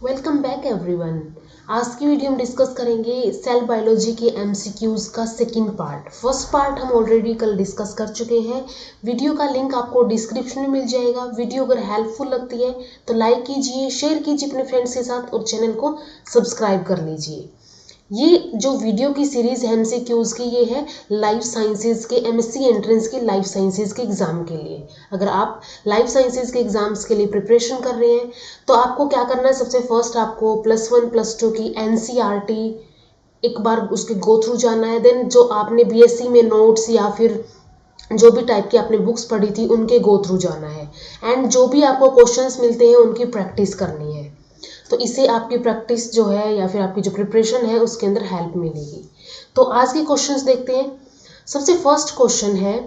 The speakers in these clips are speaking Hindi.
Welcome back everyone. आज की वीडियो हम डिस्कस करेंगे सेल बायोलॉजी के एमसीक्यूज का सेकंड पार्ट। फर्स्ट पार्ट हम ऑलरेडी कल डिस्कस कर चुके हैं। वीडियो का लिंक आपको डिस्क्रिप्शन में मिल जाएगा। वीडियो अगर हेल्पफुल लगती है तो लाइक कीजिए, शेयर कीजिए अपने फ्रेंड्स के साथ और चैनल को सब्सक्राइब कर लीजिए। ये जो वीडियो की सीरीज है एमसीक्यूज की, ये है लाइफ साइंसेज के एमएससी एंट्रेंस के लाइफ साइंसेज के एग्जाम के लिए। अगर आप लाइफ साइंसेज के एग्जाम्स के लिए प्रिपरेशन कर रहे हैं तो आपको क्या करना है, सबसे फर्स्ट आपको +1 +2 की एनसीईआरटी एक बार उसके गो थ्रू जाना है। देन जो आपने बीएससी में नोट्स या फिर जो भी टाइप की आपने बुक्स पढ़ी थी उनके गो थ्रू जाना है। एंड जो भी आपको क्वेश्चंस मिलते हैं उनकी प्रैक्टिस करनी है। तो इससे आपकी प्रैक्टिस जो है या फिर आपकी जो प्रिपरेशन है उसके अंदर हेल्प मिलेगी। तो आज के क्वेश्चंस देखते हैं। सबसे फर्स्ट क्वेश्चन है,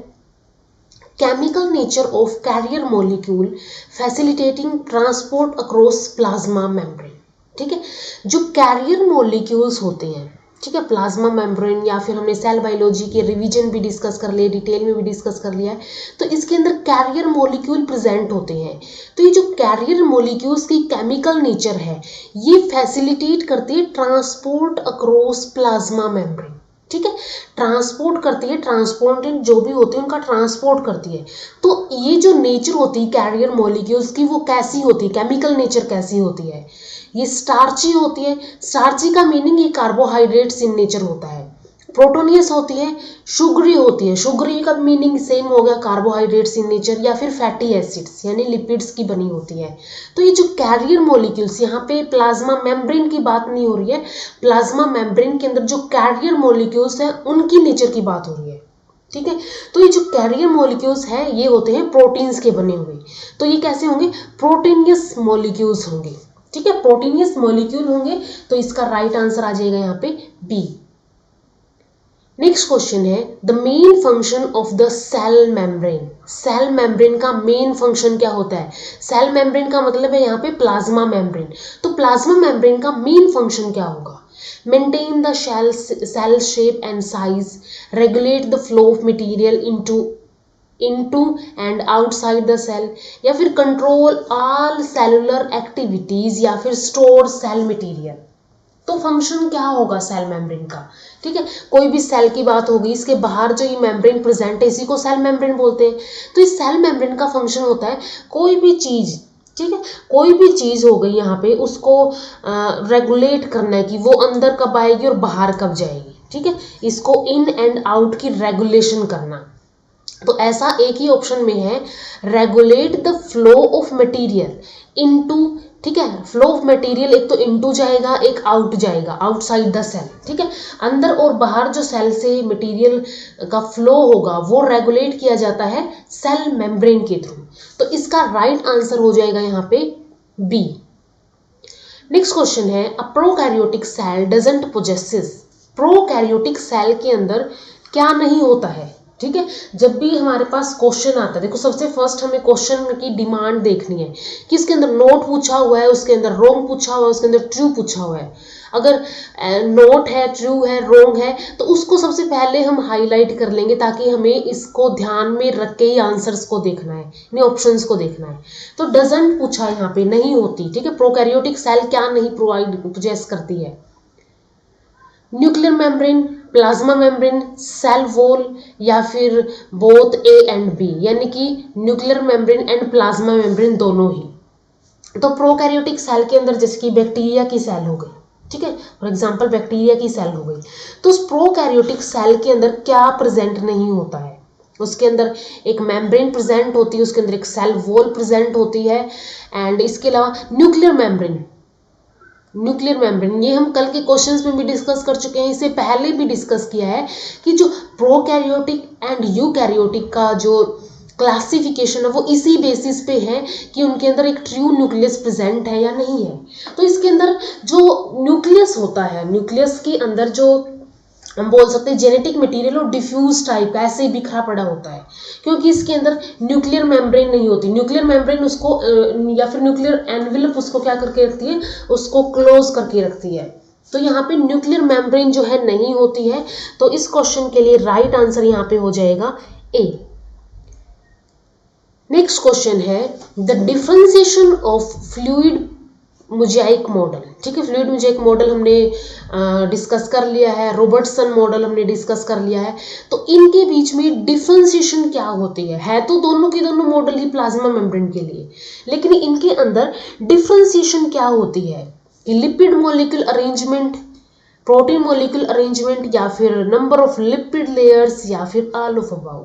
chemical nature of carrier molecule facilitating transport across plasma membrane. ठीक है, जो कैरियर मॉलिक्यूल्स होते हैं, ठीक है, प्लाज्मा मेम्ब्रेन या फिर हमने सेल बायोलॉजी के रिवीजन भी डिस्कस कर लिए, डिटेल में भी डिस्कस कर लिया है। तो इसके अंदर कैरियर मॉलिक्यूल प्रेजेंट होते हैं। तो ये जो कैरियर मॉलिक्यूल्स की केमिकल नेचर है ये फैसिलिटेट करती है ट्रांसपोर्ट अक्रॉस प्लाज्मा मेम्ब्रेन। ठीक है, ट्रांसपोर्ट करती है, ट्रांसपोर्टेंट जो भी होते हैं उनका ट्रांसपोर्ट करती है। तो ये जो नेचर होती है कैरियर मॉलिक्यूल्स की वो कैसी होती है, केमिकल नेचर कैसी होती है, ये स्टार्ची होती है। स्टार्ची का मीनिंग ये कार्बोहाइड्रेट्स इन नेचर होता है। प्रोटोनियस होती है, शुगरी होती है, शुगरी का मीनिंग सेम हो गया, कार्बोहाइड्रेट्स इन नेचर, या फिर फैटी एसिड्स यानी लिपिड्स की बनी होती है। तो ये जो कैरियर मॉलिक्यूल्स, यहाँ पे प्लाज्मा मेम्ब्रेन की बात नहीं हो रही है, प्लाज्मा मेम्ब्रेन के अंदर जो कैरियर मॉलिक्यूल्स हैं उनकी नेचर की बात हो रही है। ठीक है, तो ये जो कैरियर मॉलिक्यूल्स हैं ये होते हैं प्रोटीन्स के बने हुए। तो ये कैसे होंगे, प्रोटीनियस मॉलिक्यूल्स होंगे। ठीक है, प्रोटीनियस मॉलिक्यूल होंगे। तो इसका राइट आंसर आ जाएगा यहाँ पे बी। नेक्स्ट क्वेश्चन है, the main function of the cell membrane. Cell membrane का मेन फंक्शन क्या होता है? सेल मेम्ब्रेन का मतलब है यहाँ पे प्लाज्मा मेम्ब्रेन। तो प्लाज्मा मेम्ब्रेन का मेन फंक्शन क्या होगा? Maintain the cell shape and size, regulate the flow of material into and outside the cell, या फिर कंट्रोल ऑल सेलुलर एक्टिविटीज, या फिर स्टोर सेल मटेरियल। तो फंक्शन क्या होगा सेल मेम्ब्रेन का? ठीक है, कोई भी सेल की बात होगी, इसके बाहर जो ये मेम्ब्रेन प्रेजेंट है इसी को सेल मेम्ब्रेन बोलते हैं। तो इस सेल मेम्ब्रेन का फंक्शन होता है कोई भी चीज, ठीक है, कोई भी चीज हो गई यहाँ पे उसको रेगुलेट करना है कि वो अंदर कब आएगी और बाहर कब जाएगी। ठीक है, इसको इन एंड आउट की रेगुलेशन करना। तो ऐसा एक ही ऑप्शन में है, regulate the flow of material into. ठीक है, फ्लो ऑफ मटेरियल एक तो इनटू जाएगा, एक आउट जाएगा, आउटसाइड द सेल। ठीक है, अंदर और बाहर जो सेल से मटेरियल का फ्लो होगा वो रेगुलेट किया जाता है सेल मेम्ब्रेन के थ्रू। तो इसका राइट आंसर हो जाएगा यहाँ पे बी। नेक्स्ट क्वेश्चन है, a prokaryotic cell doesn't possesses. Prokaryotic cell के अंदर क्या नहीं होता है? ठीक है, जब भी हमारे पास क्वेश्चन आता है, देखो सबसे फर्स्ट हमें क्वेश्चन की डिमांड देखनी है कि इसके अंदर नोट पूछा हुआ है, उसके अंदर रोंग पूछा हुआ है, उसके अंदर ट्रू पूछा हुआ है। अगर नोट है, ट्रू है, रोंग है तो उसको सबसे पहले हम हाईलाइट कर लेंगे ताकि हमें इसको ध्यान में रख के ही आंसर्स को देखना है, इन ऑप्शंस को देखना है। तो डजंट पूछा यहाँ पे, नहीं होती। ठीक है, प्रोकैरियोटिक सेल क्या नहीं पोजेस करती है? Nuclear membrane, plasma membrane, cell wall, या फिर बोथ ए एंड बी, यानी कि nuclear membrane and plasma membrane दोनों ही। तो प्रोकैरियोटिक सेल के अंदर जैसे कि बैक्टीरिया की सेल हो गई, ठीक है, फॉर एग्जांपल बैक्टीरिया की सेल हो गई, तो उस प्रोकैरियोटिक सेल के अंदर क्या प्रेजेंट नहीं होता है? उसके अंदर एक मेम्ब्रेन प्रेजेंट होती है, उसके अंदर एक सेल वॉल प्रेजेंट होती है, एंड इसके अलावा न्यूक्लियर मेम्ब्रेन, न्यूक्लियर मेम्ब्रेन ये हम कल के क्वेश्चंस में भी डिस्कस कर चुके हैं, इससे पहले भी डिस्कस किया है कि जो प्रोकैरियोटिक एंड यूकैरियोटिक का जो क्लासिफिकेशन है वो इसी बेसिस पे है कि उनके अंदर एक ट्रू न्यूक्लियस प्रेजेंट है या नहीं है। तो इसके अंदर जो न्यूक्लियस होता है, न्यूक्लियस के अंदर जो हम बोल सकते हैं जेनेटिक मटेरियल और डिफ्यूज टाइप का ऐसे ही बिखरा पड़ा होता है, क्योंकि इसके अंदर न्यूक्लियर मेम्ब्रेन नहीं होती। न्यूक्लियर मेम्ब्रेन उसको या फिर न्यूक्लियर एनवेलप उसको क्या करके रखती है, उसको क्लोज करके रखती है। तो यहाँ पे न्यूक्लियर मेम्ब्रेन जो है नहीं होती है। तो इस क्वेश्चन के लिए राइट आंसर यहाँ पे हो जाएगा ए। नेक्स्ट क्वेश्चन है, the differentiation of fluid mosaic model, ठीक है, फ्लूइड मोज़ेक मॉडल हमने डिस्कस कर लिया है, रॉबर्टसन मॉडल हमने डिस्कस कर लिया है। तो इनके बीच में डिफ्रेंसिएशन क्या होती है तो दोनों के दोनों मॉडल ही प्लाज्मा मेम्ब्रेन के लिए, लेकिन इनके अंदर डिफ्रेंसिएशन क्या होती है कि lipid molecule arrangement, protein molecule arrangement, या फिर नंबर ऑफ लिपिड लेयर्स, या फिर ऑल ऑफ अबाउ।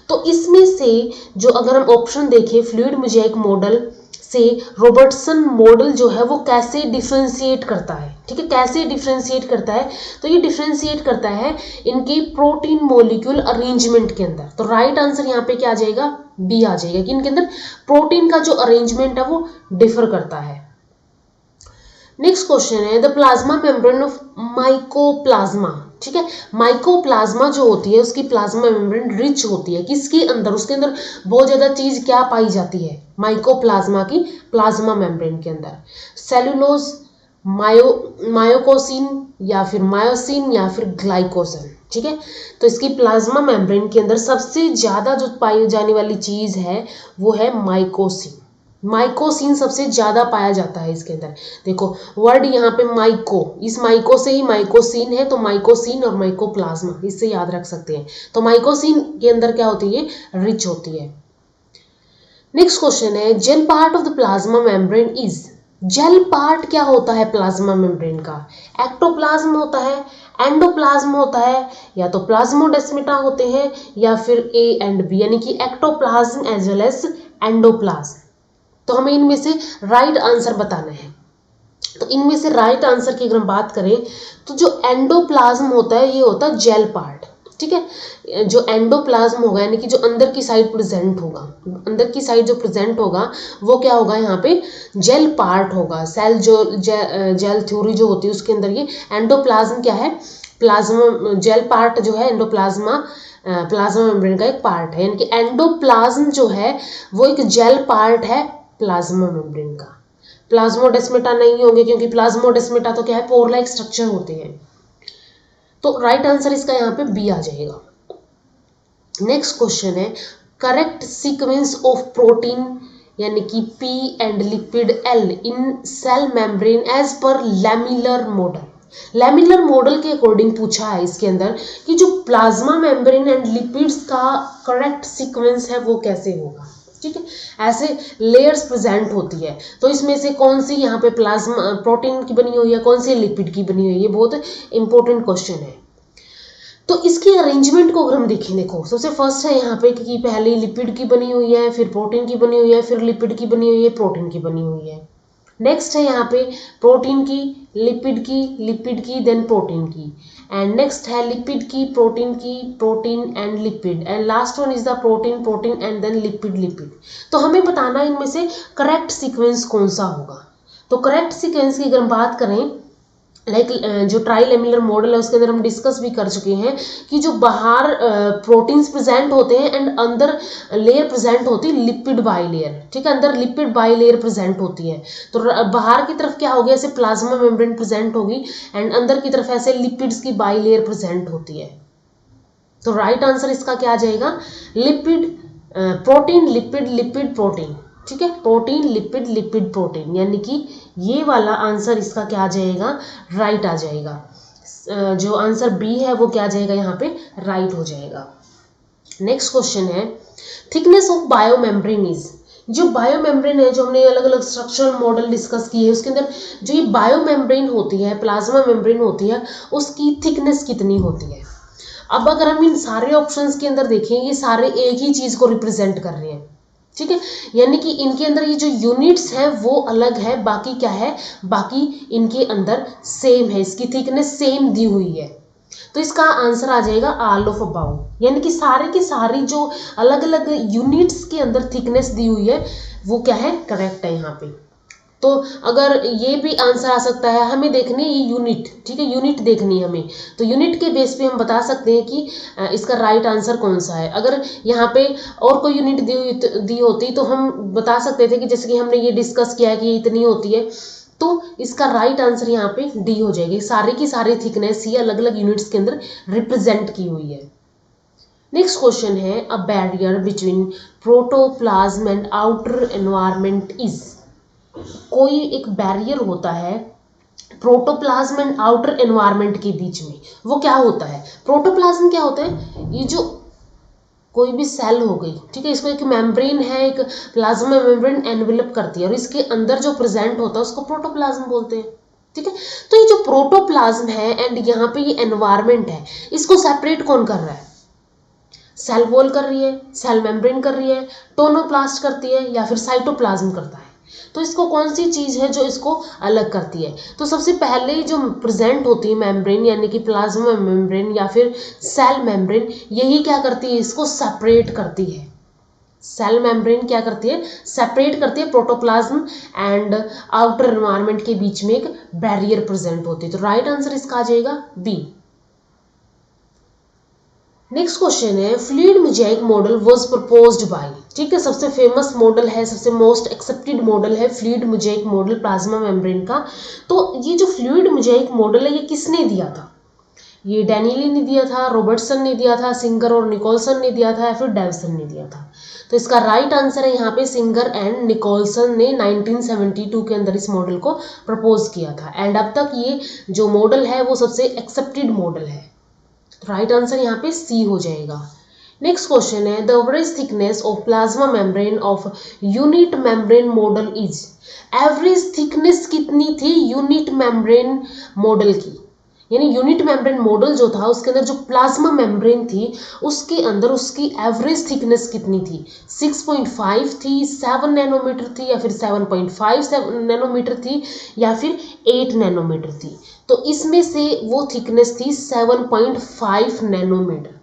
तो इसमें से जो अगर हम ऑप्शन देखें फ्लूइड मोज़ेक मॉडल से रॉबर्टसन मॉडल जो है वो कैसे डिफ्रेंशिएट करता है, ठीक है, कैसे डिफ्रेंशिएट करता है, तो ये डिफ्रेंशिएट करता है इनके प्रोटीन मॉलिक्यूल अरेंजमेंट के अंदर। तो राइट आंसर यहाँ पे क्या आ जाएगा, बी आ जाएगा कि इनके अंदर प्रोटीन का जो अरेंजमेंट है वो डिफर करता है। नेक्स्ट क्वेश्चन है the plasma membrane of mycoplasma, ठीक है, माइकोप्लाज्मा जो होती है उसकी प्लाज्मा मेम्ब्रेन रिच होती है, किसके अंदर, उसके अंदर बहुत ज्यादा चीज क्या पाई जाती है माइकोप्लाज्मा की प्लाज्मा मेम्ब्रेन के अंदर, सेलुलोज, मायोकोसिन, या फिर मायोसिन, या फिर ग्लाइकोजन, ठीक है। तो इसकी प्लाज्मा मेम्ब्रेन के अंदर सबसे ज्यादा जो पाई जाने वाली चीज है वो है माइकोसिन। माइकोसिन सबसे ज्यादा पाया जाता है इसके अंदर। देखो वर्ड यहाँ पे माइको, इस माइको से ही माइकोसिन है, तो माइकोसिन और माइकोप्लाज्मा इससे याद रख सकते हैं। तो माइकोसिन के अंदर क्या होती है, रिच होती है। नेक्स्ट क्वेश्चन है gel part of the plasma membrane is, gel part क्या होता है प्लाज्मा मेम्ब्रेन का, एक्टोप्लाज्म होता है, एंडोप्लाज्म होता है, या तो प्लाज्मोडेस्माटा होते हैं, या फिर ए एंड बी, यानी कि ectoplasm as well as endoplasm. तो हमें इनमें से राइट आंसर बताना है। तो इनमें से राइट आंसर की अगर हम बात करें तो जो एंडोप्लाज्म होता है ये होता है जेल पार्ट, ठीक है। जो एंडोप्लाज्म होगा यानी कि जो अंदर की साइड प्रेजेंट होगा, अंदर की साइड जो प्रेजेंट होगा वो क्या होगा, यहाँ पे जेल पार्ट होगा। सेल जो जेल थ्योरी जो होती है उसके अंदर ये एंडोप्लाज्म क्या है, प्लाज्मा जेल पार्ट जो है एंडोप्लाज्मा प्लाज्मा मेम्ब्रेन का एक पार्ट है, यानी कि एंडोप्लाज्म जो है वो एक जेल पार्ट है प्लाज्मा मेम्ब्रेन का। प्लाज्मोडेस्माटा नहीं होंगे क्योंकि प्लाज्मोडेस्माटा तो क्या है, पोर लाइक स्ट्रक्चर होते हैं। तो राइट आंसर इसका यहाँ पे बी आ जाएगा। नेक्स्ट क्वेश्चन है करेक्ट सीक्वेंस ऑफ प्रोटीन यानी कि P and lipid L in cell membrane as per lamellar model. Lamellar model के अकॉर्डिंग पूछा है इसके अंदर कि जो प्लाज्मा मेम्ब्रेन एंड लिपिड्स का करेक्ट सीक्वेंस है वो कैसे होगा, ठीक है। ऐसे लेयर्स प्रेजेंट होती है, तो इसमें से कौन सी यहाँ पे प्लाज्मा प्रोटीन की बनी हुई है, कौन सी लिपिड की बनी हुई है, ये बहुत इंपॉर्टेंट क्वेश्चन है। तो इसकी अरेंजमेंट को अगर हम देखें, देखो सबसे फर्स्ट है यहाँ पे कि पहले लिपिड की बनी हुई है, फिर प्रोटीन की बनी हुई है, फिर लिपिड की बनी हुई है, प्रोटीन की बनी हुई है। नेक्स्ट है यहाँ पे प्रोटीन की, लिपिड की देन प्रोटीन की, एंड नेक्स्ट है लिपिड की, protein and lipid, and last one is the protein and then lipid. तो हमें बताना इनमें से करेक्ट सीक्वेंस कौन सा होगा। तो करेक्ट सीक्वेंस की अगर हम बात करें जो ट्राइलेमिलर मॉडल है उसके अंदर हम डिस्कस भी कर चुके हैं कि जो बाहर प्रोटीन्स प्रेजेंट होते हैं एंड अंदर लेयर प्रेजेंट होती है लिपिड बाई लेयर, ठीक है, अंदर लिपिड बाई लेयर प्रेजेंट होती है। तो बाहर की तरफ क्या होगी, ऐसे प्लाज्मा मेम्ब्रेन प्रेजेंट होगी एंड अंदर की तरफ ऐसे लिपिड्स की बाई लेयर प्रेजेंट होती है। तो राइट आंसर इसका क्या आ जाएगा, लिपिड प्रोटीन लिपिड प्रोटीन, ठीक है, प्रोटीन लिपिड प्रोटीन, यानी कि ये वाला आंसर इसका क्या आ जाएगा, राइट आ जाएगा। जो आंसर बी है वो क्या आ जाएगा, यहाँ पे राइट हो जाएगा। नेक्स्ट क्वेश्चन है थिकनेस ऑफ बायोमेम्ब्रेन इज, जो बायोमेम्ब्रेन है जो हमने अलग अलग स्ट्रक्चरल मॉडल डिस्कस किए हैं उसके अंदर जो ये बायोमेम्ब्रेन होती है, प्लाज्मा मेम्ब्रेन होती है, उसकी थिकनेस कितनी होती है। अब अगर हम इन सारे ऑप्शंस के अंदर देखें ये सारे एक ही चीज को रिप्रेजेंट कर रहे हैं, ठीक है, यानी कि इनके अंदर ये जो यूनिट्स हैं वो अलग है, बाकी क्या है, बाकी इनके अंदर सेम है, इसकी थिकनेस सेम दी हुई है। तो इसका आंसर आ जाएगा ऑल ऑफ अबाउट, यानी कि सारे की सारी जो अलग अलग यूनिट्स के अंदर थिकनेस दी हुई है वो क्या है, करेक्ट है यहाँ पे। तो अगर ये भी आंसर आ सकता है, हमें देखनी है ये यूनिट, ठीक है, यूनिट देखनी है हमें, तो यूनिट के बेस पे हम बता सकते हैं कि इसका राइट आंसर कौन सा है। अगर यहाँ पे और कोई यूनिट दी होती तो हम बता सकते थे कि जैसे कि हमने ये डिस्कस किया है कि ये इतनी होती है, तो इसका राइट आंसर यहाँ पे डी हो जाएगी। सारी की सारी थिकनेस ये अलग अलग यूनिट्स के अंदर रिप्रेजेंट की हुई है। नेक्स्ट क्वेश्चन है a barrier between protoplasm and outer environment is, कोई एक बैरियर होता है प्रोटोप्लाज्म एंड आउटर एनवायरनमेंट के बीच में, वो क्या होता है? प्रोटोप्लाज्म क्या होता है? ये जो कोई भी सेल हो गई, ठीक है, इसको एक मेम्ब्रेन है, एक प्लाज्मा मेम्ब्रेन एनवेलप करती है और इसके अंदर जो प्रेजेंट होता है उसको प्रोटोप्लाज्म बोलते हैं, ठीक है। तो ये जो प्रोटोप्लाज्म है एंड यहाँ पे ये एनवायरनमेंट है, इसको सेपरेट कौन कर रहा है? सेल वॉल कर रही है, सेल मेम्ब्रेन कर रही है, टोनोप्लास्ट करती है, या फिर साइटोप्लाज्म करता है? तो इसको कौन सी चीज है जो इसको अलग करती है? तो सबसे पहले जो प्रेजेंट होती है मेम्ब्रेन, यानी कि प्लाज्मा मेम्ब्रेन या फिर सेल मेम्ब्रेन, यही क्या करती है? इसको सेपरेट करती है। सेल मेम्ब्रेन क्या करती है? सेपरेट करती है प्रोटोप्लाज्म एंड आउटर एनवायरनमेंट के बीच में एक बैरियर प्रेजेंट होती है। तो राइट आंसर इसका आ जाएगा बी। नेक्स्ट क्वेश्चन है, fluid mosaic model was proposed by, ठीक है, सबसे फेमस मॉडल है, सबसे मोस्ट एक्सेप्टेड मॉडल है fluid mosaic model plasma membrane का। तो ये जो फ्लूइड मोज़ेक मॉडल है ये किसने दिया था? ये डैनियली ने दिया था, रॉबर्टसन ने दिया था, सिंगर और निकोलसन ने दिया था, या फिर डेविसन ने दिया था? तो इसका राइट आंसर है यहाँ पे सिंगर एंड निकोलसन ने 1972 के अंदर इस मॉडल को प्रपोज किया था एंड अब तक ये जो मॉडल है वो सबसे एक्सेप्टेड मॉडल है। राइट आंसर यहाँ पे सी हो जाएगा। नेक्स्ट क्वेश्चन है, the average thickness of plasma membrane of unit membrane model is, average thickness कितनी थी यूनिट मेम्ब्रेन मॉडल की? यानी यूनिट मेम्ब्रेन मॉडल जो था उसके अंदर जो प्लाज्मा मेम्ब्रेन थी उसके अंदर उसकी एवरेज थिकनेस कितनी थी? 6.5 थी, 7 नैनोमीटर थी, या फिर 7.5 नैनोमीटर थी, या फिर 8 नैनोमीटर थी? तो इसमें से वो थिकनेस थी 7.5 नैनोमीटर।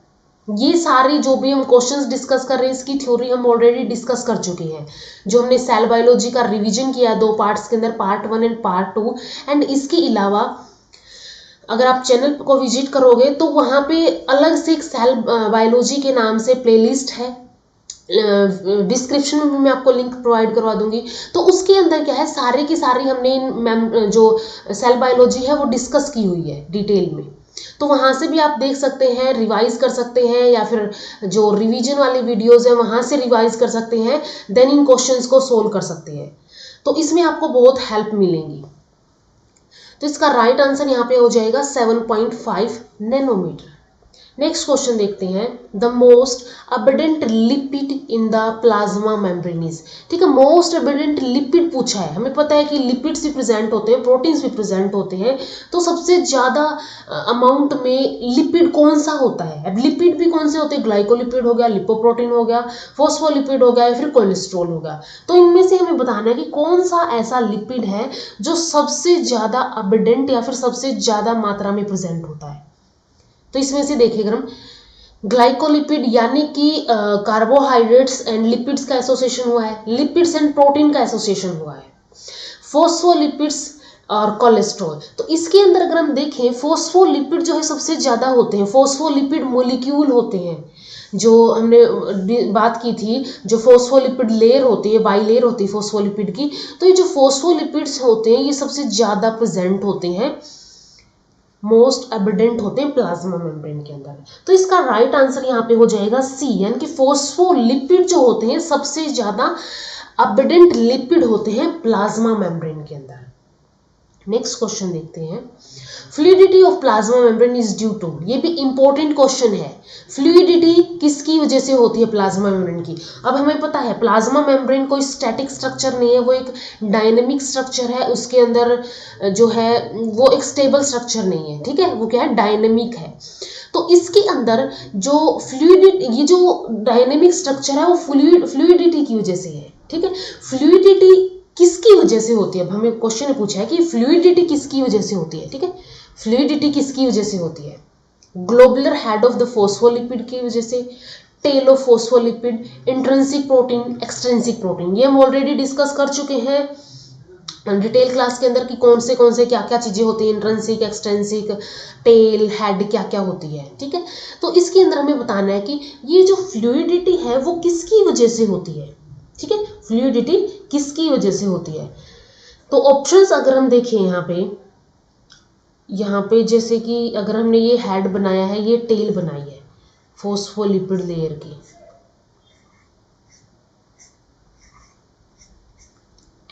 ये सारी जो भी हम क्वेश्चंस डिस्कस कर रहे हैं इसकी थ्योरी हम ऑलरेडी डिस्कस कर चुके हैं, जो हमने सेल बायोलॉजी का रिवीजन किया दो पार्ट्स के अंदर, पार्ट 1 एंड पार्ट 2। एंड इसके अलावा अगर आप चैनल को विजिट करोगे तो वहाँ पे अलग से एक सेल बायोलॉजी के नाम से प्लेलिस्ट है, डिस्क्रिप्शन में भी मैं आपको लिंक प्रोवाइड करवा दूंगी। तो उसके अंदर क्या है, सारे की सारी हमने जो सेल बायोलॉजी है वो डिस्कस की हुई है डिटेल में। तो वहाँ से भी आप देख सकते हैं, रिवाइज कर सकते हैं, या फिर जो रिवीजन वाली वीडियोस है वहाँ से रिवाइज कर सकते हैं, देन इन क्वेश्चंस को सोल्व कर सकते हैं। तो इसमें आपको बहुत हेल्प मिलेंगी। तो इसका राइट आंसर यहाँ पे हो जाएगा 7.5 नैनोमीटर। नेक्स्ट क्वेश्चन देखते हैं, the most abundant lipid in the plasma membrane is, ठीक है, मोस्ट अबंडेंट लिपिड पूछा है। हमें पता है कि लिपिड्स भी प्रेजेंट होते हैं, प्रोटीन्स भी प्रेजेंट होते हैं, तो सबसे ज्यादा अमाउंट में लिपिड कौन सा होता है? अब लिपिड भी कौन से होते हैं? ग्लाइकोलिपिड हो गया, लिपोप्रोटीन हो गया, फॉस्फोलिपिड हो गया, या फिर कोलेस्ट्रॉल हो गया। तो इनमें से हमें बताना है कि कौन सा ऐसा लिपिड है जो सबसे ज्यादा अबंडेंट या फिर सबसे ज्यादा मात्रा में प्रेजेंट होता है। तो इसमें से देखिए, अगर हम ग्लाइकोलिपिड यानी कि कार्बोहाइड्रेट्स एंड लिपिड्स का एसोसिएशन हुआ है, लिपिड्स एंड प्रोटीन का एसोसिएशन हुआ है, फॉस्फोलिपिड्स और कोलेस्ट्रॉल। तो इसके अंदर अगर हम देखें, फॉस्फोलिपिड जो है सबसे ज्यादा होते हैं, फॉस्फोलिपिड मोलिक्यूल होते हैं, जो हमने बात की थी, जो फॉस्फोलिपिड लेयर होती है, बाई लेयर होती है फॉस्फोलिपिड की। तो ये जो फॉस्फोलिपिड्स होते हैं ये सबसे ज्यादा प्रेजेंट होते हैं, मोस्ट एबिडेंट होते हैं प्लाज्मा मेम्ब्रेन के अंदर। तो इसका राइट आंसर यहाँ पे हो जाएगा सी, यानी कि फॉस्फोलिपिड जो होते हैं सबसे ज्यादा एबिडेंट लिपिड होते हैं प्लाज्मा मेम्ब्रेन के अंदर। नेक्स्ट क्वेश्चन देखते हैं, fluidity of plasma membrane is due to, ये भी इंपॉर्टेंट क्वेश्चन है, फ्लूइडिटी किसकी वजह से होती है प्लाज्मा मेम्ब्रेन की? अब हमें पता है प्लाज्मा मेम्ब्रेन कोई स्टैटिक स्ट्रक्चर नहीं है, वो एक डायनेमिक स्ट्रक्चर है, उसके अंदर जो है वो एक स्टेबल स्ट्रक्चर नहीं है, ठीक है, वो क्या है, डायनेमिक है। तो इसके अंदर जो फ्लूइडिटी, ये जो डायनेमिक स्ट्रक्चर है वो फ्लूइडिटी की वजह से है, ठीक है। फ्लूइडिटी किसकी वजह से होती है? अब हमें क्वेश्चन पूछा है कि फ्लूइडिटी किसकी वजह से होती है, ठीक है, फ्लूइडिटी किसकी वजह से होती है? Globular head of the phospholipid की वजह से, tail of phospholipid, intrinsic protein, extrinsic protein. ये हम ऑलरेडी डिस्कस कर चुके हैं डिटेल क्लास के अंदर कि कौन से क्या क्या चीजें होती हैं, इंट्रिंसिक, एक्सट्रिंसिक, टेल, हेड क्या क्या होती है, ठीक है। तो इसके अंदर हमें बताना है कि ये जो फ्लूइडिटी है वो किसकी वजह से होती है, ठीक है, फ्लूइडिटी किसकी वजह से होती है? तो ऑप्शंस अगर हम देखें यहाँ पे जैसे कि अगर हमने ये हेड बनाया है, ये टेल बनाई है फॉस्फोलिपिड लेयर की,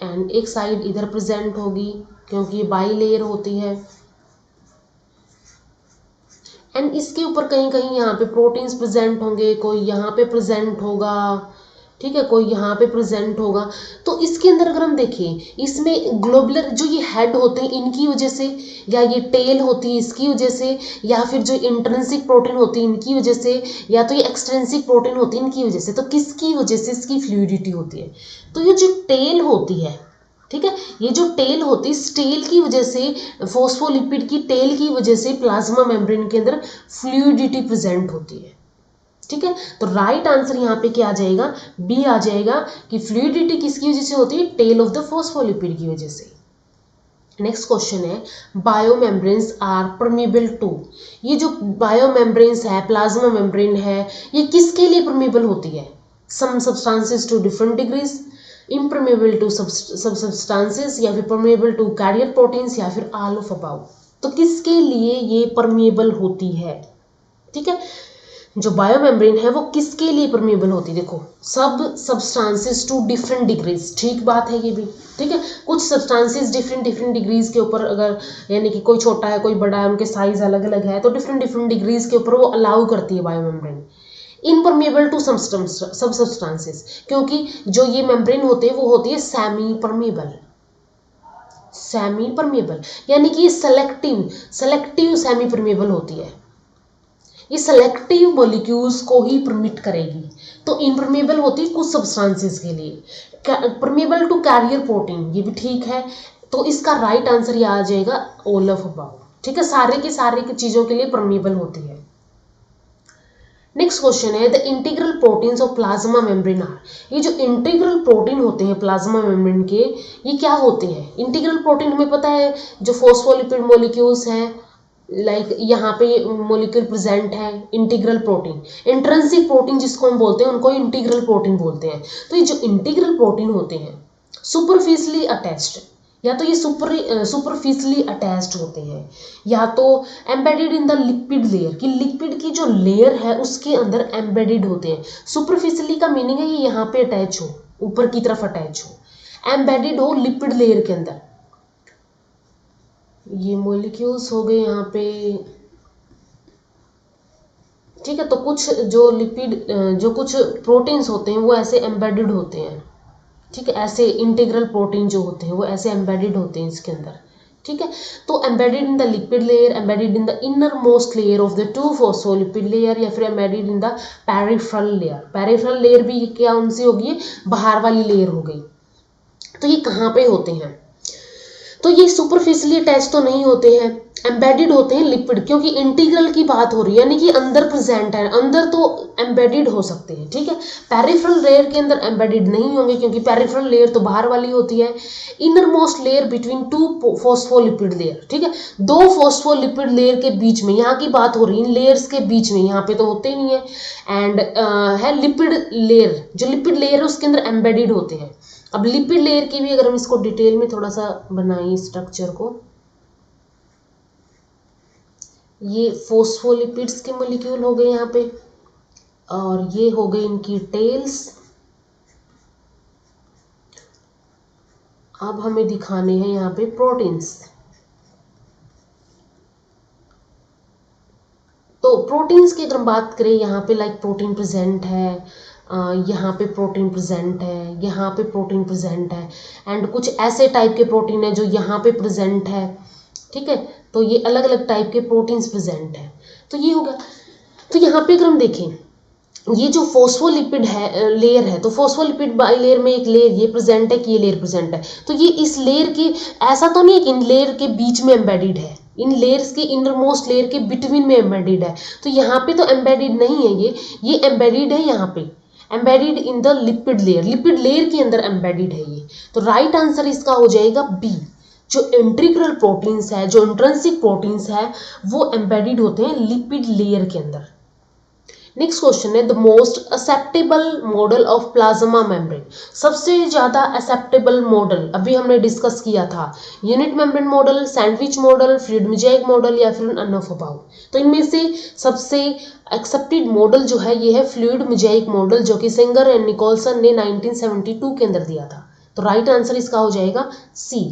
एंड एक साइड इधर प्रेजेंट होगी क्योंकि ये बाई लेयर होती है, एंड इसके ऊपर कहीं कहीं यहाँ पे प्रोटीन्स प्रेजेंट होंगे, कोई यहाँ पे प्रेजेंट होगा, ठीक है, कोई यहाँ पे प्रेजेंट होगा। तो इसके अंदर अगर हम देखें, इसमें ग्लोबुलर जो ये हेड होते हैं इनकी वजह से, या ये टेल होती है इसकी वजह से, या फिर जो इंट्रिंसिक प्रोटीन होती है इनकी वजह से, या तो ये एक्सट्रिंसिक प्रोटीन होती है इनकी वजह से, तो किसकी वजह से इसकी फ्लूइडिटी होती है? तो ये जो टेल होती है, ठीक है, ये जो टेल होती है, इस टेल की वजह से, फोस्फोलिपिड की टेल की वजह से प्लाज्मा मेम्ब्रेन के अंदर फ्लूइडिटी प्रेजेंट होती है, ठीक है। तो राइट आंसर यहाँ पे क्या आ जाएगा? बी आ जाएगा कि फ्लूइडिटी किसकी वजह से होती है? टेल ऑफ द फोस्फोलिपिड की वजह से। नेक्स्ट क्वेश्चन है, बायोमेम्ब्रेन्स आर परमेबल टू। ये जो बायोमेम्ब्रेन्स है, प्लाज्मा मेम्ब्रेन है, ये किसके लिए परमेबल होती है? Some substances to different degrees, impermeable to सब सब्सटेंसेस, या फिर परमेबल टू कैरियर प्रोटीन्स, या फिर ऑल ऑफ अबाउ। तो किसके लिए ये परमेबल होती है? ठीक है, जो बायोमेम्ब्रेन है वो किसके लिए परमेबल होती है? देखो, सब सब्सटेंसेस टू डिफरेंट डिग्रीज, ठीक बात है ये भी, ठीक है। कुछ सब्सटेंसेस डिफरेंट डिग्रीज के ऊपर, अगर यानी कि कोई छोटा है कोई बड़ा है, उनके साइज अलग अलग है, तो डिफरेंट डिग्रीज के ऊपर वो अलाउ करती है बायोमेम्ब्रेन। इनपरमेबल टू सब सब्सटेंसेस, क्योंकि जो ये मेम्ब्रेन होते हैं वो होती है सेमी परमेबल, सेमी परमेबल, यानी कि सेलेक्टिव सेमी परमेबल होती है। ये सेलेक्टिव मॉलिक्यूल्स को ही परमिट करेगी। तो इनपरमेबल होती है कुछ सब्सटेंसेस के लिए। परमेबल टू कैरियर प्रोटीन, ये भी ठीक है। तो इसका राइट आंसर ये आ जाएगा ऑल ऑफ अबाउ, ठीक है, सारे के सारे की चीजों के लिए परमेबल होती है। नेक्स्ट क्वेश्चन है, the integral proteins of plasma membrane are. ये जो इंटीग्रल प्रोटीन होते हैं प्लाज्मा मेम्ब्रेन के, ये क्या होते हैं? इंटीग्रल प्रोटीन हमें पता है, जो फोस्फोलिपिड मॉलिक्यूल्स हैं, लाइक यहाँ पे मॉलिक्यूल प्रेजेंट है, इंटीग्रल प्रोटीन। इंट्रिंसिक प्रोटीन जिसको हम बोलते हैं उनको इंटीग्रल प्रोटीन बोलते हैं। तो ये जो इंटीग्रल प्रोटीन होते हैं सुपरफिशियली अटैच्ड, या तो ये सुपरफिशियली अटैच्ड होते हैं, या तो embedded in the lipid layer, कि लिपिड की जो लेयर है उसके अंदर एम्बेडेड होते हैं। सुपरफिशियली का मीनिंग है ये यहाँ पे अटैच हो, ऊपर की तरफ अटैच हो, एम्बेडेड हो लिपिड लेयर के अंदर। ये मॉलिक्यूल्स हो गए यहाँ पे, ठीक है। तो कुछ जो लिपिड जो कुछ प्रोटीन्स होते हैं वो ऐसे एम्बेडेड होते हैं, ठीक है, ऐसे इंटीग्रल प्रोटीन जो होते हैं वो ऐसे एम्बेडेड होते हैं इसके अंदर, ठीक है। तो embedded in the lipid layer, embedded in the inner most layer of the two phospholipid layer, या फिर embedded in the peripheral layer. Peripheral layer भी क्या उनसे होगी? बाहर वाली लेयर हो गई। तो ये कहाँ पे होते हैं? तो ये सुपरफिशियली अटैच तो नहीं होते हैं, एम्बेडेड होते हैं लिपिड, क्योंकि इंटीग्रल की बात हो रही है, यानी कि अंदर प्रेजेंट है, अंदर तो एम्बेडेड हो सकते हैं, ठीक है। पेरिफेरल लेयर के अंदर एम्बेडेड नहीं होंगे, क्योंकि पेरिफेरल लेयर तो बाहर वाली होती है। Inner most layer between two phospholipid layer, ठीक है, दो फोस्फोलिपिड लेयर के बीच में, यहाँ की बात हो रही है, इन लेयर्स के बीच में, यहाँ पे तो होते ही नहीं है। एंड है लिपिड लेयर, जो लिपिड लेयर है उसके अंदर एम्बेडेड होते हैं। अब लिपिड लेयर की भी अगर हम इसको डिटेल में थोड़ा सा बनाएं स्ट्रक्चर को, ये फोस्फोलिपिड्स के मॉलिक्यूल हो गए यहाँ पे, और ये हो गई इनकी टेल्स। अब हमें दिखाने हैं यहाँ पे प्रोटीन्स। तो प्रोटीन्स की अगर हम बात करें, यहाँ पे लाइक प्रोटीन प्रेजेंट है, यहाँ पे प्रोटीन प्रेजेंट है, यहाँ पे प्रोटीन प्रेजेंट है, एंड कुछ ऐसे टाइप के प्रोटीन है जो यहाँ पे प्रेजेंट है, ठीक है। तो ये अलग अलग टाइप के प्रोटीन्स प्रेजेंट है। तो ये होगा। तो यहाँ पे अगर हम देखें, ये जो फोस्फोलिपिड है लेयर है, तो फोस्फोलिपिड बाई लेयर में एक लेयर ये प्रेजेंट है कि ये लेयर प्रेजेंट है। तो ये इस लेयर की, ऐसा तो नहीं है कि इन लेयर के बीच में एम्बेडेड है, इन लेयर्स के इनर मोस्ट लेयर के बिटवीन में एम्बेडेड है। तो यहाँ पे तो एम्बेडेड नहीं है, ये एम्बेडेड है यहाँ पे, embedded in the lipid layer, lipid layer के अंदर एम्बेडेड है ये। तो राइट आंसर इसका हो जाएगा बी। जो इंटीग्रल प्रोटीन्स है, जो इंट्रिंसिक प्रोटीन्स है, वो एम्बेडेड होते हैं लिपिड लेयर के अंदर। नेक्स्ट क्वेश्चन है, the most acceptable model of plasma membrane. सबसे ज्यादा एक्सेप्टेबल मॉडल अभी हमने डिस्कस किया था, unit membrane model, sandwich model, fluid mosaic model, या फिर नन ऑफ अबाउ। तो इनमें से सबसे एक्सेप्टेड मॉडल जो है ये है फ्लूइड मोज़ेक मॉडल, जो कि सेंगर एंड निकोलसन ने 1972 के अंदर दिया था, तो राइट आंसर इसका हो जाएगा सी।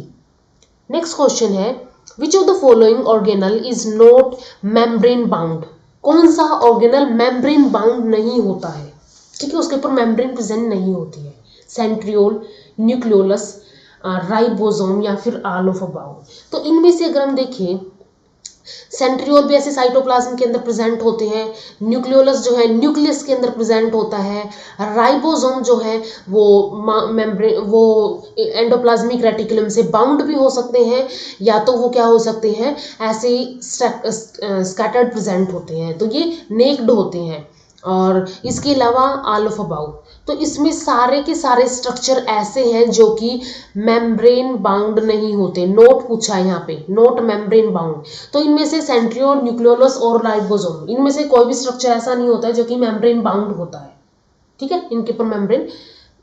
नेक्स्ट क्वेश्चन है which of the following organelle is not membrane bound. कौन सा ऑर्गेनल मेम्ब्रेन बाउंड नहीं होता है, ठीक है, उसके ऊपर मेम्ब्रेन प्रेजेंट नहीं होती है। सेंट्रियोल, न्यूक्लियोलस, राइबोसोम या फिर ऑल ऑफ अबाउट। तो इनमें से अगर हम देखें, सेंट्रियोल भी ऐसे साइटोप्लाज्म के अंदर प्रेजेंट होते हैं, न्यूक्लियोलस जो है न्यूक्लियस के अंदर प्रेजेंट होता है, राइबोसोम जो है वो मेम्ब्रेन वो एंडोप्लाज्मिक रेटिकुलम से बाउंड भी हो सकते हैं, या तो वो क्या हो सकते हैं ऐसे ही स्कैटर्ड प्रेजेंट होते हैं, तो ये नेक्ड होते हैं। और इसके अलावा ऑल ऑफ अबाउट, तो इसमें सारे के सारे स्ट्रक्चर ऐसे हैं जो कि मेम्ब्रेन बाउंड नहीं होते। नोट पूछा है यहाँ पे, नोट मेम्ब्रेन बाउंड। तो इनमें से सेंट्रियोल, न्यूक्लियोलस और राइबोसोम, इनमें से कोई भी स्ट्रक्चर ऐसा नहीं होता है जो कि मेम्ब्रेन बाउंड होता है, ठीक है, इनके ऊपर मेम्ब्रेन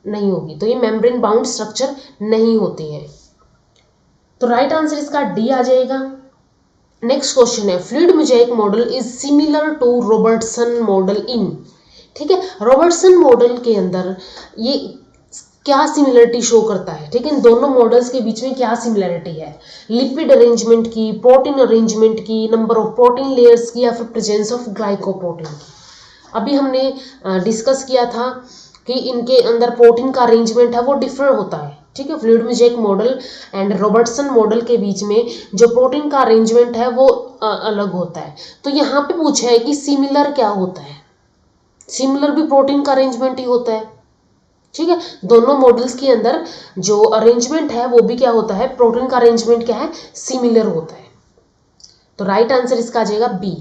नहीं होगी, तो ये मेम्ब्रेन बाउंड स्ट्रक्चर नहीं होते हैं। तो राइट आंसर इसका डी आ जाएगा। नेक्स्ट क्वेश्चन है fluid mosaic model is similar to Robertson model in, ठीक है, रॉबर्टसन मॉडल के अंदर ये क्या सिमिलरिटी शो करता है, ठीक है, इन दोनों मॉडल्स के बीच में क्या सिमिलरिटी है, लिपिड अरेंजमेंट की, प्रोटीन अरेंजमेंट की, नंबर ऑफ प्रोटीन लेयर्स की, या फिर प्रेजेंस ऑफ ग्लाइकोप्रोटीन की। अभी हमने डिस्कस किया था कि इनके अंदर प्रोटीन का अरेंजमेंट है वो डिफर होता है, ठीक है, fluid mosaic model and Robertson model के बीच में जो प्रोटीन का अरेंजमेंट है वो अलग होता है। तो यहाँ पे पूछा है कि सिमिलर क्या होता है, सिमिलर भी प्रोटीन का अरेंजमेंट ही होता है, ठीक है, दोनों मॉडल्स के अंदर जो अरेंजमेंट है वो भी क्या होता है, प्रोटीन का अरेंजमेंट क्या है, सिमिलर होता है। तो राइट आंसर इसका आ जाएगा बी।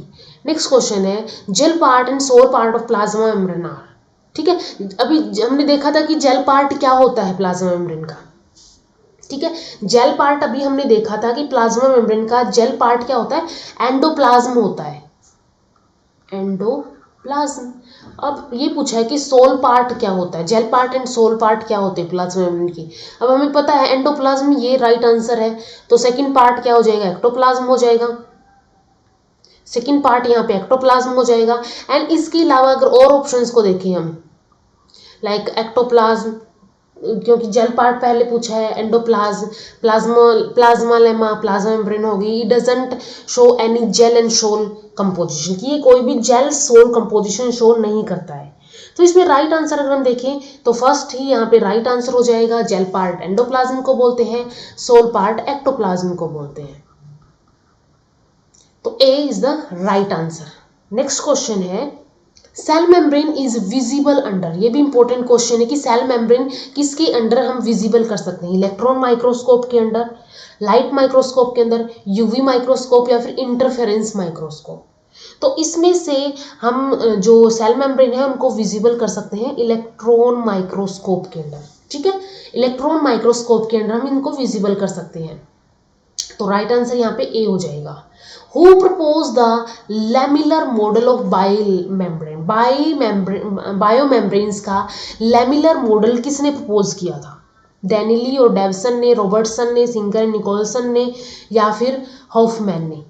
नेक्स्ट क्वेश्चन है gel part and sol part of plasma membrane are, ठीक है, अभी हमने देखा था कि जेल पार्ट क्या होता है प्लाज्मा मेम्ब्रेन का, ठीक है, जेल पार्ट अभी हमने देखा था कि प्लाज्मा मेम्ब्रेन का जेल पार्ट क्या होता है, एंडोप्लाज्म होता है, एंडोप्लाज्म। अब ये पूछा है कि सोल पार्ट क्या होता है, gel part and sol part क्या होते हैं प्लाज्मा मेम्ब्रेन की। अब हमें पता है एंडोप्लाज्म, ये राइट आंसर है, तो सेकंड पार्ट क्या हो जाएगा, एक्टोप्लाज्म हो जाएगा, सेकंड पार्ट यहाँ पे एक्टोप्लाज्म हो जाएगा। एंड इसके अलावा अगर और ऑप्शंस को देखें हम, लाइक एक्टोप्लाज्म, क्योंकि जेल पार्ट पहले पूछा है, endoplasm, plasma lemma, plasma membrane होगी, it doesn't show any gel and sol composition, कि ये कोई भी जेल सोल कंपोजिशन शो नहीं करता है। तो इसमें राइट आंसर अगर हम देखें तो फर्स्ट ही यहाँ पे राइट आंसर हो जाएगा, जेल पार्ट एंडोप्लाज्म को बोलते हैं, सोल पार्ट एक्टोप्लाज्म को बोलते हैं। तो A is the right answer. Next question है cell membrane is visible under, ये भी इंपॉर्टेंट क्वेश्चन है कि सेल मेम्ब्रेन किसके अंडर हम विजिबल कर सकते हैं, इलेक्ट्रॉन माइक्रोस्कोप के अंदर, लाइट माइक्रोस्कोप के अंदर, यूवी माइक्रोस्कोप या फिर इंटरफेरेंस माइक्रोस्कोप। तो इसमें से हम जो सेल मेम्ब्रेन है उनको विजिबल कर सकते हैं इलेक्ट्रॉन माइक्रोस्कोप के अंदर, ठीक है, इलेक्ट्रॉन माइक्रोस्कोप के अंदर हम इनको विजिबल कर सकते हैं। तो राइट आंसर यहाँ पे ए हो जाएगा। Who proposed the lamellar model of biomembrane? बायोमेम्ब्रेन्स का लेमिलर मॉडल किसने प्रपोज किया था, डेनिली और डेवसन ने, रॉबर्टसन ने, सिंगर निकोलसन ने, या फिर हॉफमैन ने।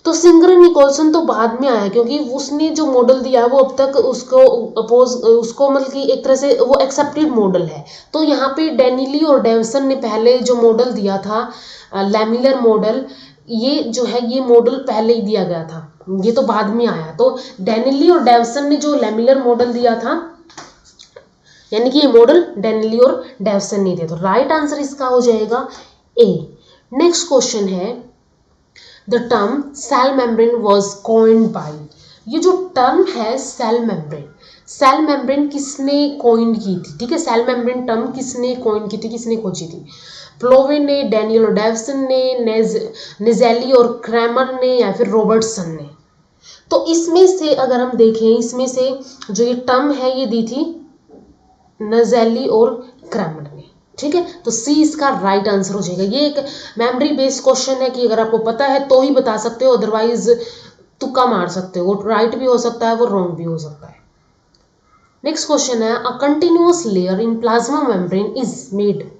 तो सिंगर निकोलसन तो बाद में आया, क्योंकि उसने जो मॉडल दिया है वो अब तक उसको मतलब कि एक तरह से वो एक्सेप्टेड मॉडल है। तो यहाँ पे डेनिली और डेवसन ने पहले जो मॉडल दिया था लेमिलर मॉडल, ये जो है ये मॉडल पहले ही दिया गया था, ये तो बाद में आया। तो डेनिली और डेवसन ने जो लेमिलर मॉडल दिया था, यानी कि ये मॉडल डेनिली और डेवसन ने दिया, तो राइट आंसर इसका हो जाएगा ए। नेक्स्ट क्वेश्चन है the term cell membrane was coined by, ये जो टर्म है सेल मेम्ब्रेन किसने कॉइन की थी, ठीक है, सेल मेम्ब्रेन टर्म किसने कॉइन की थी, किसने खोजी थी, फ्लोवे ने, डैनियल और डेवसन ने, नेजेली और क्रैमर ने, या फिर रॉबर्टसन ने। तो इसमें से अगर हम देखें, इसमें से जो ये टर्म है ये दी थी नेजेली और क्रैमर ने, ठीक है, तो सी इसका राइट आंसर हो जाएगा। ये एक मेमोरी बेस्ड क्वेश्चन है कि अगर आपको पता है तो ही बता सकते हो, अदरवाइज तुक्का मार सकते हो, वो राइट भी हो सकता है, वो रॉन्ग भी हो सकता है। नेक्स्ट क्वेश्चन है a continuous layer in plasma membrane is made,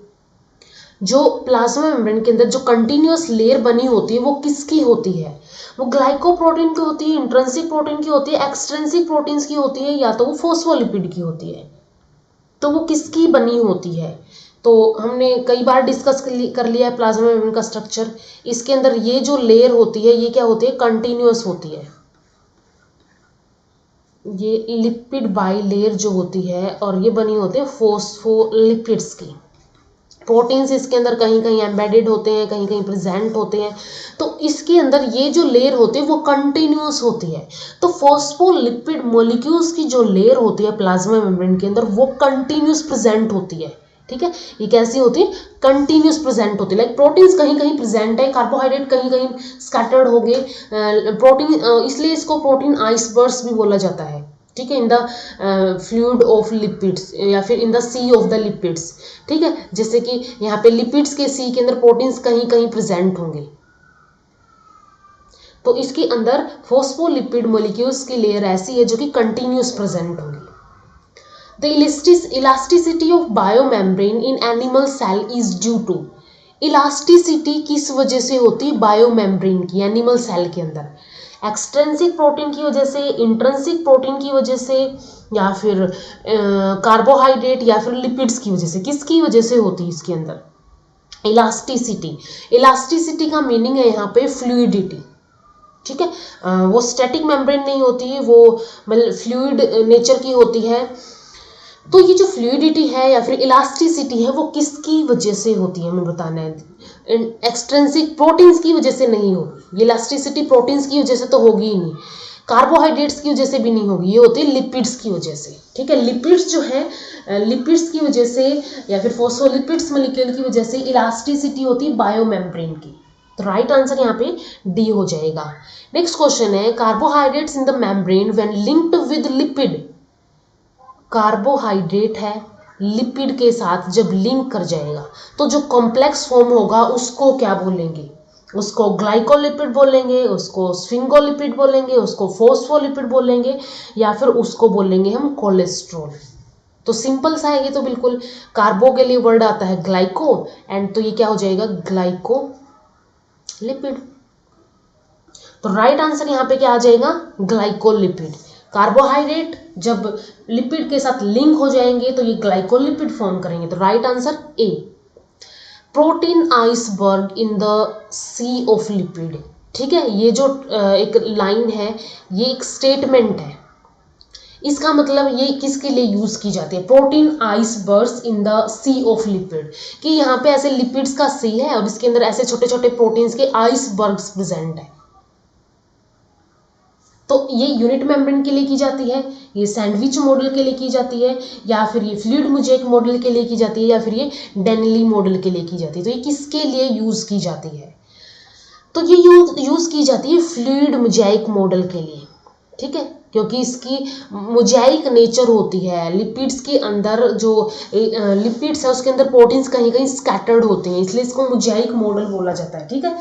जो प्लाज्मा मेम्ब्रेन के अंदर जो कंटिन्यूअस लेयर बनी होती है वो किसकी होती है, वो ग्लाइकोप्रोटीन की होती है, इंट्रिंसिक प्रोटीन की होती है, एक्सट्रिंसिक प्रोटीन्स की होती है, या तो वो फॉस्फोलिपिड की होती है। तो वो किसकी बनी होती है, तो हमने कई बार डिस्कस कर लिया है प्लाज्मा मेम्ब्रेन का स्ट्रक्चर। इसके अंदर ये जो लेयर होती है ये क्या होती है, कंटिन्यूअस होती है। ये लिपिड बाइलेयर जो होती है और ये बनी होती है फोस्फोलिपिड्स की। प्रोटीन्स इसके अंदर कहीं कहीं एम्बेडेड होते हैं, कहीं कहीं प्रेजेंट होते हैं। तो इसके अंदर ये जो लेयर होती है वो कंटिन्यूअस होती है। तो फॉस्फोलिपिड मॉलिक्यूल्स की जो लेयर होती है प्लाज्मा मेम्ब्रेन के अंदर वो कंटिन्यूअस प्रेजेंट होती है। ठीक है, ये कैसी होती है, कंटिन्यूअस प्रेजेंट होती है। लाइक प्रोटीन्स कहीं कहीं प्रेजेंट है, कार्बोहाइड्रेट कहीं कहीं स्कैटर्ड हो गए। प्रोटीन इसलिए इसको प्रोटीन आइसबर्ग्स भी बोला जाता है। ठीक है, in the fluid of lipids या फिर in the sea of the lipids. ठीक है, जैसे कि यहाँ पे लिपिड्स के सी के अंदर प्रोटीन्स कहीं कहीं प्रेजेंट होंगे, तो इसके अंदर फॉस्फोलिपिड मॉलिक्यूल्स की लेयर ऐसी है जो कि कंटिन्यूअस प्रेजेंट होगी। The elasticity of biomembrane in animal cell is due to, elasticity किस वजह से होती है बायोमेम्ब्रेन की एनिमल सेल के अंदर, एक्सट्रिंसिक प्रोटीन की वजह से, इंट्रिंसिक प्रोटीन की वजह से, या फिर कार्बोहाइड्रेट या फिर लिपिड्स की वजह से, किसकी वजह से होती है इसके अंदर इलास्टिसिटी। इलास्टिसिटी का मीनिंग है यहाँ पे फ्लूइडिटी। ठीक है, वो स्टैटिक मेम्ब्रेन नहीं होती है, वो मतलब फ्लूइड नेचर की होती है। तो ये जो फ्लूइडिटी है या फिर इलास्टिसिटी है वो किसकी वजह से होती है हमें बताना है। एक्सट्रिंसिक प्रोटीन्स की वजह से नहीं होगी, ये इलास्टिसिटी प्रोटीन्स की वजह से तो होगी ही नहीं, कार्बोहाइड्रेट्स की वजह से भी नहीं होगी, ये होती है लिपिड्स की वजह से। ठीक है, लिपिड्स जो है, लिपिड्स की वजह से या फिर फॉस्फोलिपिड्स मॉलिक्यूल की वजह से इलास्टिसिटी होती है बायोमेम्ब्रेन की। तो राइट आंसर यहाँ पे डी हो जाएगा। नेक्स्ट क्वेश्चन है, carbohydrates in the membrane when linked with lipid, carbohydrate है लिपिड के साथ जब लिंक कर जाएगा तो जो कॉम्प्लेक्स फॉर्म होगा उसको क्या बोलेंगे, उसको ग्लाइकोलिपिड बोलेंगे, उसको स्फिंगोलिपिड बोलेंगे, उसको फॉस्फोलिपिड बोलेंगे, या फिर उसको बोलेंगे हम कोलेस्ट्रॉल। तो सिंपल सा है ये तो बिल्कुल, कार्बो के लिए वर्ड आता है ग्लाइको एंड तो ये क्या हो जाएगा ग्लाइकोलिपिड। तो राइट आंसर यहाँ पे क्या आ जाएगा ग्लाइकोलिपिड। कार्बोहाइड्रेट जब लिपिड के साथ लिंक हो जाएंगे तो ये ग्लाइकोलिपिड फॉर्म करेंगे। तो right answer A. Protein iceberg in the sea of lipid. ठीक है, ये जो एक लाइन है ये एक स्टेटमेंट है, इसका मतलब ये किसके लिए यूज की जाती है, protein icebergs in the sea of lipid, कि यहाँ पे ऐसे लिपिड्स का सी है और इसके अंदर ऐसे छोटे छोटे प्रोटीन्स के आइसबर्ग्स प्रेजेंट है। तो ये यूनिट मेम्ब्रेन के लिए की जाती है, ये सैंडविच मॉडल के लिए की जाती है, या फिर ये फ्लूइड मोज़ेक मॉडल के लिए की जाती है, या फिर ये डेनली मॉडल के लिए की जाती है। तो ये किसके लिए यूज की जाती है, तो ये यूज की जाती है फ्लूइड मोज़ेक मॉडल के लिए। ठीक है, क्योंकि इसकी मोज़ेक नेचर होती है, लिपिड्स के अंदर जो लिपिड्स है उसके अंदर प्रोटीन्स कहीं कहीं स्कैटर्ड होते हैं, इसलिए इसको मोज़ेक मॉडल बोला जाता है। ठीक है,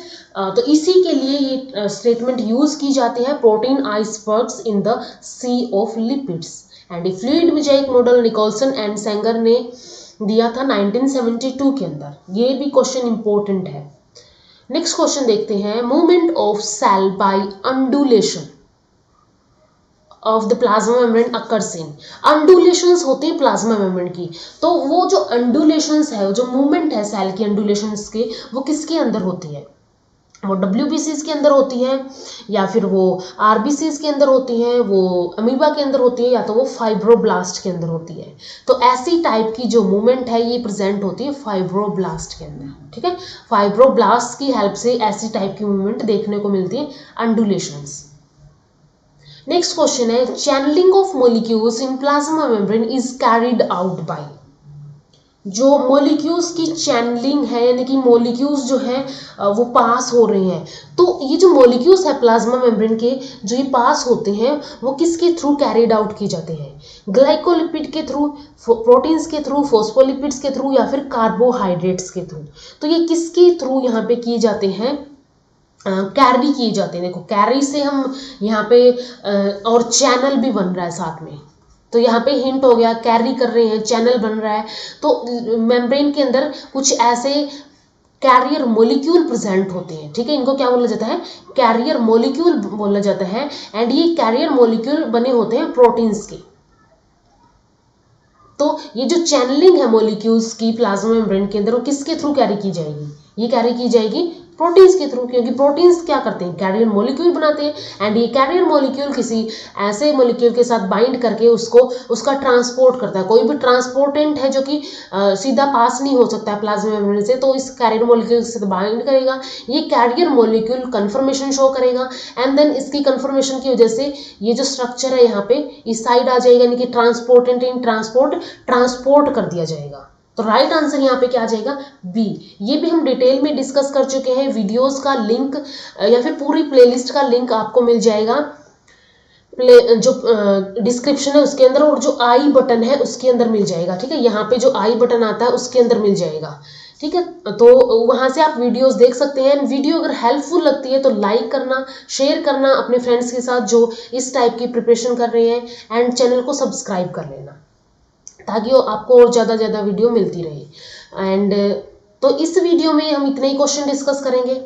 तो इसी के लिए ये स्टेटमेंट यूज की जाती है, protein icebergs in the sea of lipids. And fluid mosaic model Nicolson and Singer ने दिया था 1972 के अंदर। ये भी क्वेश्चन इंपॉर्टेंट है। नेक्स्ट क्वेश्चन देखते हैं, movement of cell by undulation of the plasma membrane occurs in. Undulations होते हैं प्लाज्मा मेम्ब्रेन की, तो वो जो अंडुलेशंस है, जो मूवमेंट है सेल की अंडुलेशंस के, वो किसके अंदर होती है, वो WBCs के अंदर होती है, या फिर वो RBCs के अंदर होती है, वो अमीबा के अंदर होती है, या तो वो फाइब्रोब्लास्ट के अंदर होती है। तो ऐसी टाइप की जो मूवमेंट है ये प्रेजेंट होती है फाइब्रोब्लास्ट के अंदर। ठीक है, फाइब्रोब्लास्ट की हेल्प से ऐसी टाइप की मूवमेंट देखने को मिलती है, अंडुलेशंस। नेक्स्ट क्वेश्चन है, channelling of molecules in plasma membrane is carried out by. जो मॉलिक्यूल्स की चैनलिंग है, यानी कि मॉलिक्यूल्स जो है वो पास हो रहे हैं, तो ये जो मॉलिक्यूल्स है प्लाज्मा मेम्ब्रेन के जो ये पास होते हैं वो किसके थ्रू कैरिड आउट किए जाते हैं, ग्लाइकोलिपिड के थ्रू, प्रोटीन्स के थ्रू, फॉस्फोलिपिड्स के थ्रू, या फिर कार्बोहाइड्रेट्स के थ्रू। तो ये किसके थ्रू यहाँ पे किए जाते हैं, कैरी किए जाते हैं। देखो कैरी से हम यहाँ पे और चैनल भी बन रहा है साथ में, तो यहाँ पे हिंट हो गया, कैरी कर रहे हैं, चैनल बन रहा है। तो मेम्ब्रेन के अंदर कुछ ऐसे कैरियर मॉलिक्यूल प्रेजेंट होते हैं। ठीक है, इनको क्या बोला जाता है, कैरियर मॉलिक्यूल बोला जाता है। एंड ये कैरियर मॉलिक्यूल बने होते हैं प्रोटीन्स के। तो ये जो चैनलिंग है मॉलिक्यूल्स की प्लाज्मा मेम्ब्रेन के अंदर, वो किसके थ्रू कैरी की जाएगी? ये कैरी की जाएगी प्रोटीन्स के थ्रू, क्योंकि प्रोटीन्स क्या करते हैं? कैरियर मॉलिक्यूल बनाते हैं, एंड ये कैरियर मॉलिक्यूल किसी ऐसे मॉलिक्यूल के साथ बाइंड करके उसका ट्रांसपोर्ट करता है। कोई भी ट्रांसपोर्टेंट है जो कि सीधा पास नहीं हो सकता है प्लाज्मा मेम्ब्रेन से, तो इस कैरियर मॉलिक्यूल के साथ बाइंड करेगा। ये कैरियर मॉलिक्यूल कन्फर्मेशन शो करेगा, एंड देन इसकी कन्फर्मेशन की वजह से ये जो स्ट्रक्चर है यहाँ पे इस साइड आ जाएगा, यानी कि ट्रांसपोर्टेंट इन ट्रांसपोर्ट कर दिया जाएगा। तो राइट आंसर यहाँ पे क्या आ जाएगा? बी। ये भी हम डिटेल में डिस्कस कर चुके हैं। वीडियोस का लिंक या फिर पूरी प्लेलिस्ट का लिंक आपको मिल जाएगा जो डिस्क्रिप्शन है उसके अंदर, और जो आई बटन है उसके अंदर मिल जाएगा। ठीक है, यहाँ पे जो आई बटन आता है उसके अंदर मिल जाएगा। ठीक है, तो वहां से आप वीडियोस देख सकते हैं। वीडियो अगर हेल्पफुल लगती है तो लाइक करना, शेयर करना अपने फ्रेंड्स के साथ जो इस टाइप की प्रिपरेशन कर रहे हैं, एंड चैनल को सब्सक्राइब कर लेना ताकि आपको और ज़्यादा वीडियो मिलती रहे। एंड तो इस वीडियो में हम इतने ही क्वेश्चन डिस्कस करेंगे।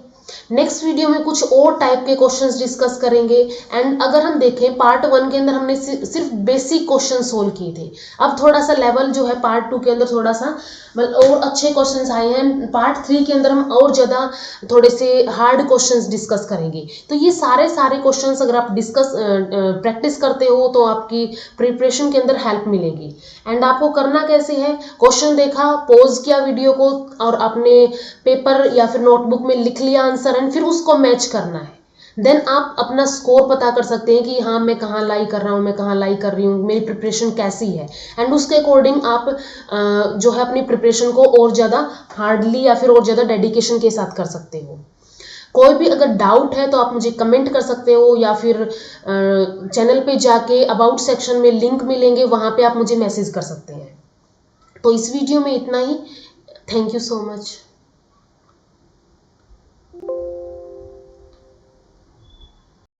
नेक्स्ट वीडियो में कुछ और टाइप के क्वेश्चंस डिस्कस करेंगे। एंड अगर हम देखें पार्ट 1 के अंदर हमने सिर्फ बेसिक क्वेश्चन सोल्व किए थे। अब थोड़ा सा लेवल जो है पार्ट 2 के अंदर थोड़ा सा मतलब और अच्छे क्वेश्चंस आए हैं। पार्ट 3 के अंदर हम और ज़्यादा थोड़े से हार्ड क्वेश्चंस डिस्कस करेंगे। तो ये सारे क्वेश्चंस अगर आप प्रैक्टिस करते हो तो आपकी प्रिपरेशन के अंदर हेल्प मिलेगी। एंड आपको करना कैसे है? क्वेश्चन देखा, पॉज किया वीडियो को, और अपने पेपर या फिर नोटबुक में लिख लिया आंसर, एंड फिर उसको मैच करना है। देन आप अपना स्कोर पता कर सकते हैं कि हाँ मैं कहाँ लाई कर रहा हूँ, मैं कहाँ लाई कर रही हूँ, मेरी प्रिपरेशन कैसी है। एंड उसके अकॉर्डिंग आप जो है अपनी प्रिपरेशन को और ज़्यादा हार्डली या फिर और ज़्यादा डेडिकेशन के साथ कर सकते हो। कोई भी अगर डाउट है तो आप मुझे कमेंट कर सकते हो, या फिर चैनल पे जाके अबाउट सेक्शन में लिंक मिलेंगे, वहाँ पे आप मुझे मैसेज कर सकते हैं। तो इस वीडियो में इतना ही। Thank you so much.